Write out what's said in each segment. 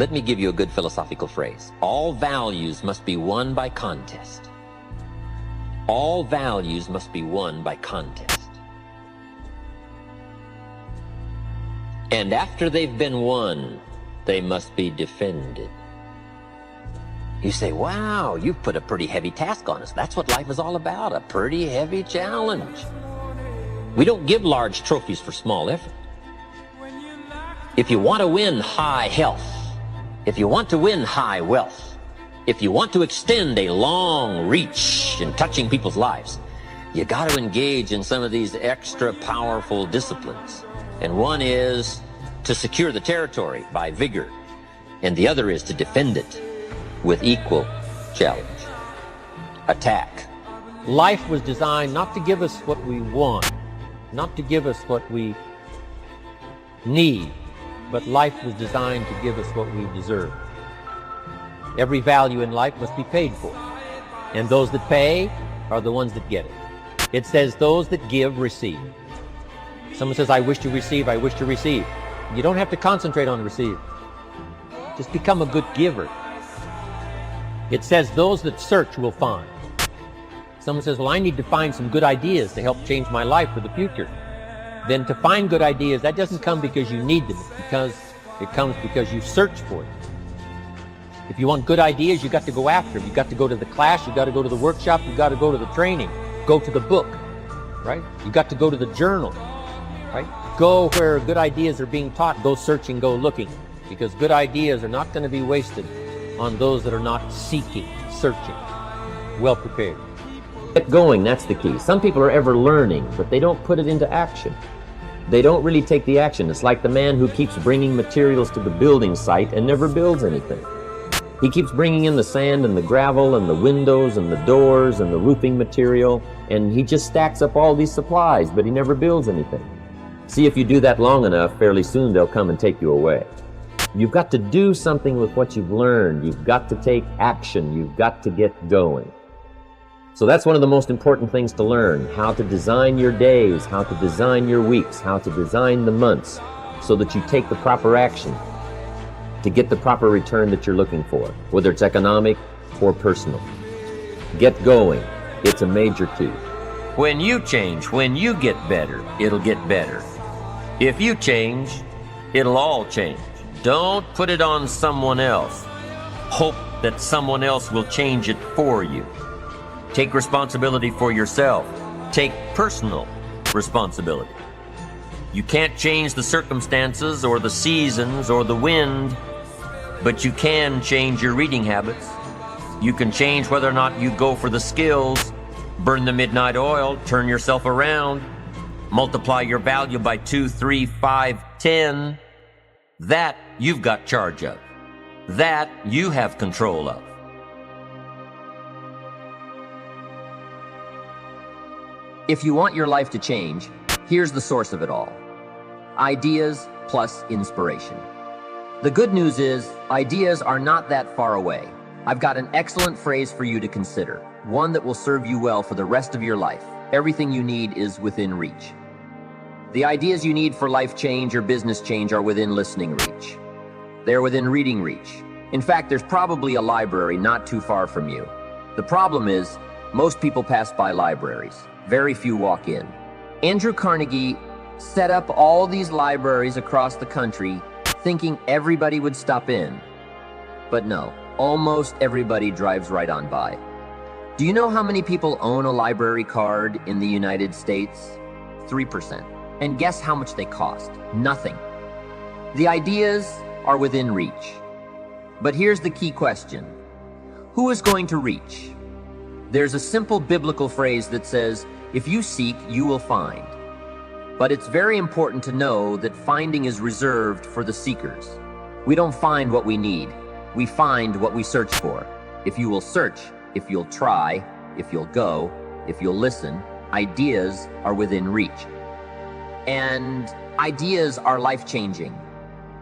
Let me give you a good philosophical phrase. All values must be won by contest. All values must be won by contest. And after they've been won, they must be defended. You say, wow, you've put a pretty heavy task on us. That's what life is all about, a pretty heavy challenge. We don't give large trophies for small effort. If you want to win high health, if you want to win high wealth, if you want to extend a long reach in touching people's lives, you got to engage in some of these extra powerful disciplines. And one is to secure the territory by vigor, and the other is to defend it with equal challenge. Attack. Life was designed not to give us what we want, not to give us what we need, but life was designed to give us what we deserve. Every value in life must be paid for, and those that pay are the ones that get it. It says those that give receive. Someone says, I wish to receive, I wish to receive. You don't have to concentrate on receive. Just become a good giver. It says those that search will find. Someone says, well, I need to find some good ideas to help change my life for the future. Then to find good ideas, that doesn't come because you need them, it comes because you search for them. If you want good ideas, you got to go after them. You got to go to the class, you got to go to the workshop, you got to go to the training, go to the book, right? You got to go to the journal, right? Go where good ideas are being taught, go searching, go looking, because good ideas are not going to be wasted on those that are not seeking, searching, well prepared. Get going, that's the key. Some people are ever learning, but they don't put it into action. They don't really take the action. It's like the man who keeps bringing materials to the building site and never builds anything. He keeps bringing in the sand and the gravel and the windows and the doors and the roofing material, and he just stacks up all these supplies, but he never builds anything. See, if you do that long enough, fairly soon they'll come and take you away. You've got to do something with what you've learned. You've got to take action. You've got to get going. So that's one of the most important things to learn, how to design your days, how to design your weeks, how to design the months, so that you take the proper action to get the proper return that you're looking for, whether it's economic or personal. Get going. It's a major key. When you change, when you get better, it'll get better. If you change, it'll all change. Don't put it on someone else. Hope that someone else will change it for you. Take responsibility for yourself. Take personal responsibility. You can't change the circumstances or the seasons or the wind, but you can change your reading habits. You can change whether or not you go for the skills, burn the midnight oil, turn yourself around, multiply your value by 2, 3, 5, 10. That you've got charge of. That you have control of. If you want your life to change, here's the source of it all. Ideas plus inspiration. The good news is, ideas are not that far away. I've got an excellent phrase for you to consider, one that will serve you well for the rest of your life. Everything you need is within reach. The ideas you need for life change or business change are within listening reach. They're within reading reach. In fact, there's probably a library not too far from you. The problem is, most people pass by libraries. Very few walk in. Andrew Carnegie set up all these libraries across the country thinking everybody would stop in. But no, almost everybody drives right on by. Do you know how many people own a library card in the United States? 3%. And guess how much they cost? Nothing. The ideas are within reach. But here's the key question. Who is going to reach? There's a simple biblical phrase that says, if you seek, you will find. But it's very important to know that finding is reserved for the seekers. We don't find what we need. We find what we search for. If you will search, if you'll try, if you'll go, if you'll listen, ideas are within reach. And ideas are life-changing.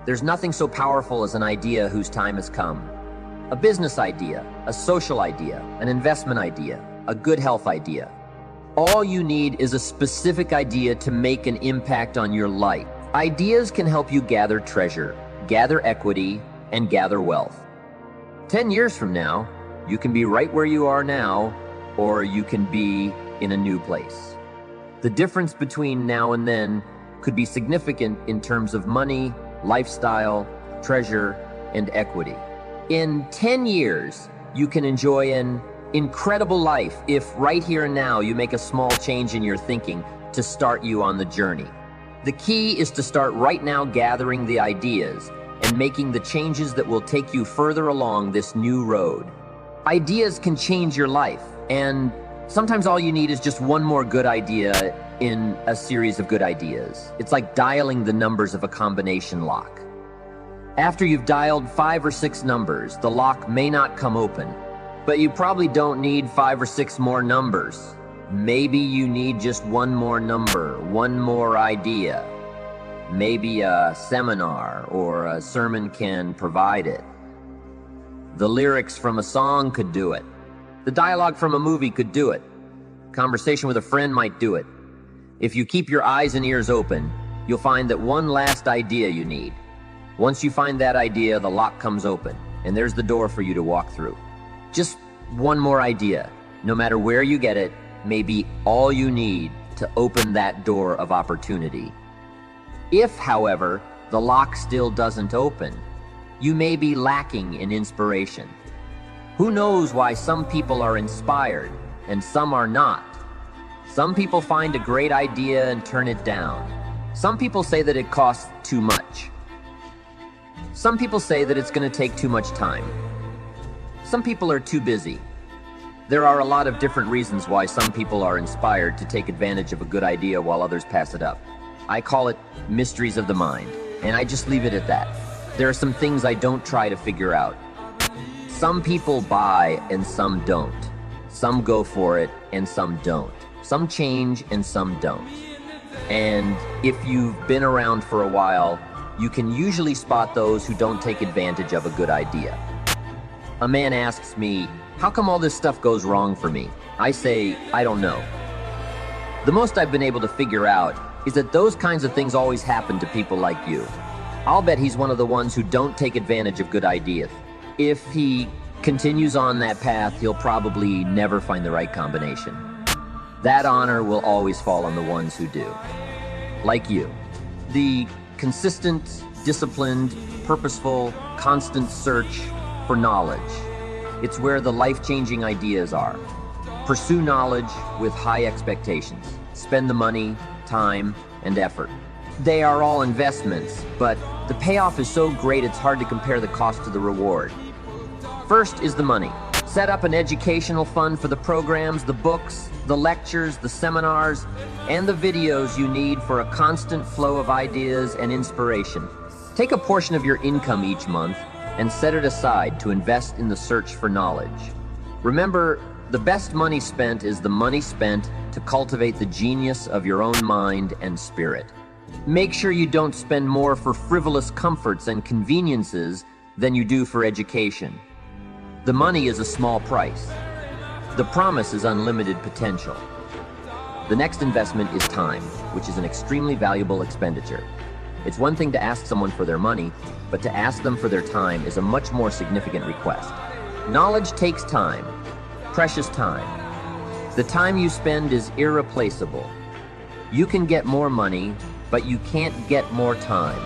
There's nothing so powerful as an idea whose time has come. A business idea, a social idea, an investment idea, a good health idea. All you need is a specific idea to make an impact on your life. Ideas can help you gather treasure, gather equity, and gather wealth. 10 years from now, you can be right where you are now, or you can be in a new place. The difference between now and then could be significant in terms of money, lifestyle, treasure, and equity. In 10 years, you can enjoy an incredible life if right here and now you make a small change in your thinking to start you on the journey. The key is to start right now gathering the ideas and making the changes that will take you further along this new road. Ideas can change your life, and sometimes all you need is just one more good idea in a series of good ideas. It's like dialing the numbers of a combination lock. After you've dialed 5 or 6 numbers, the lock may not come open, but you probably don't need 5 or 6 more numbers. Maybe you need just one more number, one more idea. Maybe a seminar or a sermon can provide it. The lyrics from a song could do it. The dialogue from a movie could do it. Conversation with a friend might do it. If you keep your eyes and ears open, you'll find that one last idea you need. Once you find that idea, the lock comes open, and there's the door for you to walk through. Just one more idea, no matter where you get it, may be all you need to open that door of opportunity. If, however, the lock still doesn't open, you may be lacking in inspiration. Who knows why some people are inspired and some are not? Some people find a great idea and turn it down. Some people say that it costs too much. Some people say that it's going to take too much time. Some people are too busy. There are a lot of different reasons why some people are inspired to take advantage of a good idea while others pass it up. I call it mysteries of the mind, and I just leave it at that. There are some things I don't try to figure out. Some people buy and some don't. Some go for it and some don't. Some change and some don't. And if you've been around for a while, you can usually spot those who don't take advantage of a good idea. A man asks me, "How come all this stuff goes wrong for me?" I say, "I don't know." The most I've been able to figure out is that those kinds of things always happen to people like you. I'll bet he's one of the ones who don't take advantage of good ideas. If he continues on that path, he'll probably never find the right combination. That honor will always fall on the ones who do. Like you. The consistent, disciplined, purposeful, constant search for knowledge. It's where the life-changing ideas are. Pursue knowledge with high expectations. Spend the money, time, and effort. They are all investments, but the payoff is so great it's hard to compare the cost to the reward. First is the money. Set up an educational fund for the programs, the books, the lectures, the seminars, and the videos you need for a constant flow of ideas and inspiration. Take a portion of your income each month and set it aside to invest in the search for knowledge. Remember, the best money spent is the money spent to cultivate the genius of your own mind and spirit. Make sure you don't spend more for frivolous comforts and conveniences than you do for education. The money is a small price. The promise is unlimited potential. The next investment is time, which is an extremely valuable expenditure. It's one thing to ask someone for their money, but to ask them for their time is a much more significant request. Knowledge takes time, precious time. The time you spend is irreplaceable. You can get more money, but you can't get more time.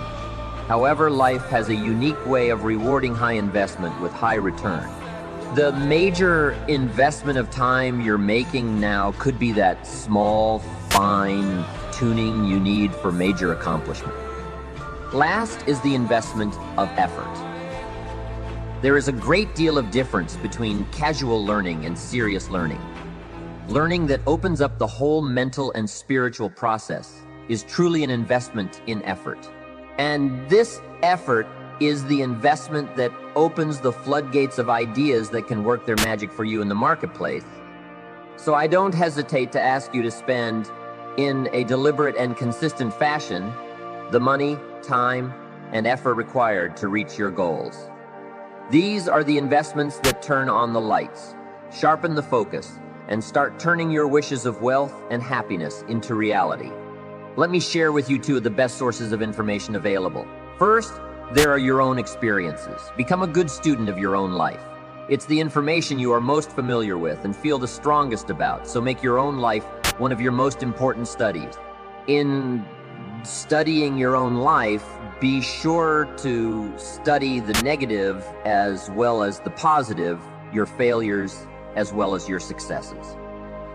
However, life has a unique way of rewarding high investment with high return. The major investment of time you're making now could be that small, fine tuning you need for major accomplishment. Last is the investment of effort. There is a great deal of difference between casual learning and serious learning. Learning that opens up the whole mental and spiritual process is truly an investment in effort. And this effort is the investment that opens the floodgates of ideas that can work their magic for you in the marketplace. So I don't hesitate to ask you to spend, in a deliberate and consistent fashion, the money, time, and effort required to reach your goals. These are the investments that turn on the lights, sharpen the focus, and start turning your wishes of wealth and happiness into reality. Let me share with you two of the best sources of information available. First, There are your own experiences. Become a good student of your own life. It's the information you are most familiar with and feel the strongest about, so make your own life one of your most important studies. In studying your own life, be sure to study the negative as well as the positive, your failures as well as your successes.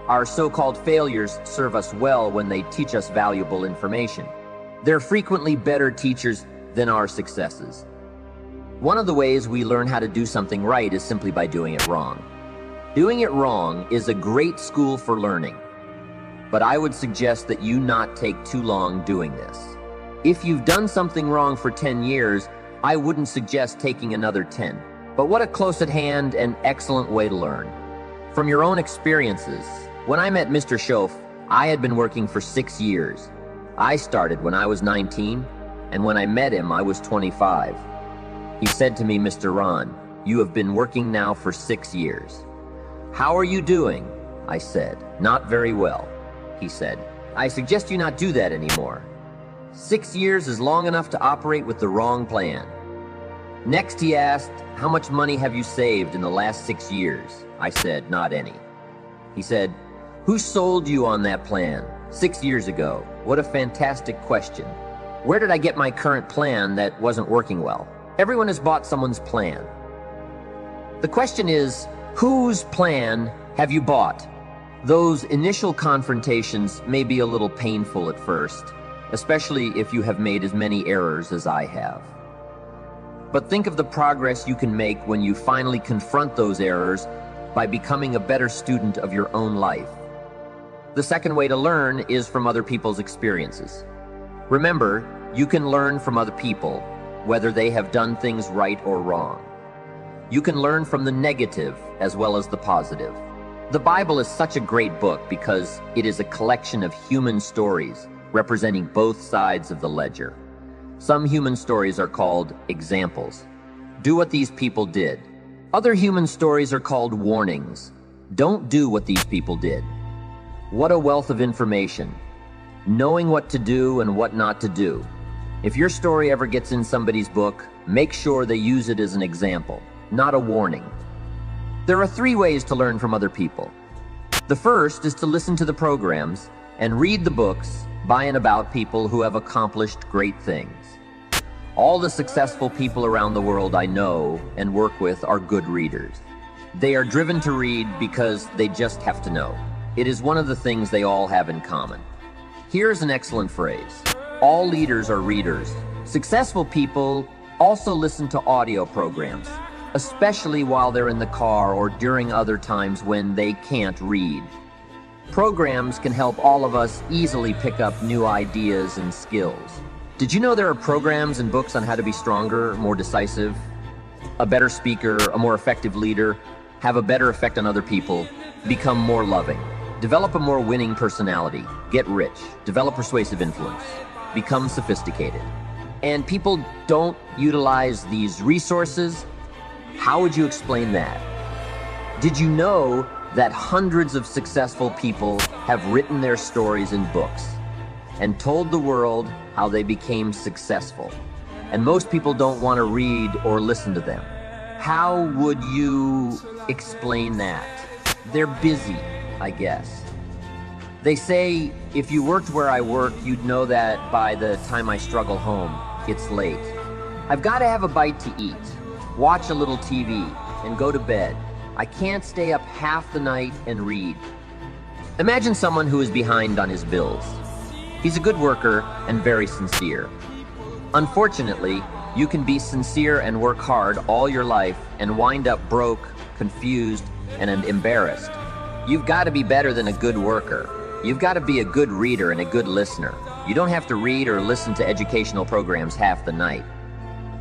Our so-called failures serve us well when they teach us valuable information. They're frequently better teachers than our successes. One of the ways we learn how to do something right is simply by doing it wrong. Doing it wrong is a great school for learning, but I would suggest that you not take too long doing this. If you've done something wrong for 10 years, I wouldn't suggest taking another 10. But what a close at hand and excellent way to learn. From your own experiences, when I met Mr. Schoaf, I had been working for 6 years. I started when I was 19, and when I met him, I was 25. He said to me, "Mr. Rohn, you have been working now for 6 years. How are you doing?" I said, "Not very well." He said, "I suggest you not do that anymore. 6 years is long enough to operate with the wrong plan." Next, he asked, "How much money have you saved in the last 6 years?" I said, "Not any." He said, "Who sold you on that plan 6 years ago?" What a fantastic question. Where did I get my current plan that wasn't working well? Everyone has bought someone's plan. The question is, whose plan have you bought? Those initial confrontations may be a little painful at first, especially if you have made as many errors as I have. But think of the progress you can make when you finally confront those errors by becoming a better student of your own life. The second way to learn is from other people's experiences. Remember, you can learn from other people, whether they have done things right or wrong. You can learn from the negative as well as the positive. The Bible is such a great book because it is a collection of human stories representing both sides of the ledger. Some human stories are called examples. Do what these people did. Other human stories are called warnings. Don't do what these people did. What a wealth of information. Knowing what to do and what not to do. If your story ever gets in somebody's book, make sure they use it as an example, not a warning. There are 3 ways to learn from other people. The first is to listen to the programs and read the books by and about people who have accomplished great things. All the successful people around the world I know and work with are good readers. They are driven to read because they just have to know. It is one of the things they all have in common. Here's an excellent phrase. All leaders are readers. Successful people also listen to audio programs, especially while they're in the car or during other times when they can't read. Programs can help all of us easily pick up new ideas and skills. Did you know there are programs and books on how to be stronger, more decisive, a better speaker, a more effective leader, have a better effect on other people, become more loving, develop a more winning personality, get rich, develop persuasive influence, become sophisticated? And people don't utilize these resources? How would you explain that? Did you know that hundreds of successful people have written their stories in books and told the world how they became successful? And most people don't want to read or listen to them. How would you explain that? They're busy, I guess. They say, if you worked where I work, you'd know that by the time I struggle home, it's late. I've got to have a bite to eat, watch a little TV, and go to bed. I can't stay up half the night and read. Imagine someone who is behind on his bills. He's a good worker and very sincere. Unfortunately, you can be sincere and work hard all your life and wind up broke, confused, and embarrassed. You've got to be better than a good worker. You've got to be a good reader and a good listener. You don't have to read or listen to educational programs half the night.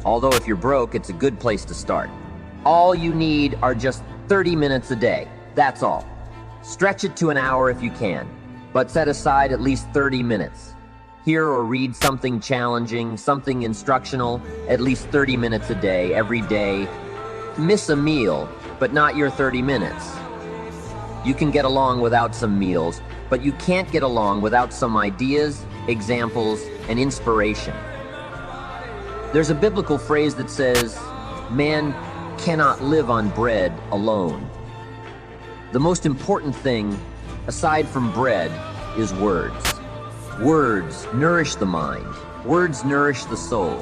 Although if you're broke, it's a good place to start. All you need are just 30 minutes a day. That's all. Stretch it to an hour if you can, but set aside at least 30 minutes. Hear or read something challenging, something instructional, at least 30 minutes a day, every day. Miss a meal, but not your 30 minutes. You can get along without some meals, but you can't get along without some ideas, examples, and inspiration. There's a biblical phrase that says, man cannot live on bread alone. The most important thing, aside from bread, is words. Words nourish the mind. Words nourish the soul.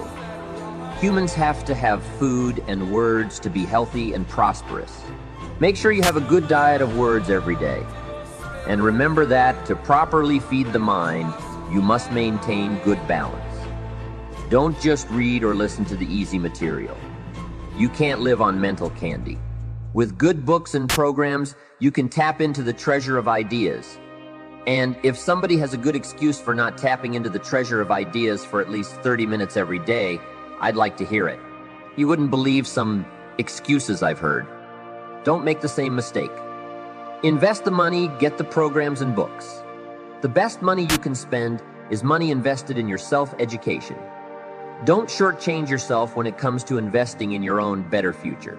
Humans have to have food and words to be healthy and prosperous. Make sure you have a good diet of words every day. And remember that to properly feed the mind, you must maintain good balance. Don't just read or listen to the easy material. You can't live on mental candy. With good books and programs, you can tap into the treasure of ideas. And if somebody has a good excuse for not tapping into the treasure of ideas for at least 30 minutes every day, I'd like to hear it. You wouldn't believe some excuses I've heard. Don't make the same mistake. Invest the money, get the programs and books. The best money you can spend is money invested in your self-education. Don't shortchange yourself when it comes to investing in your own better future.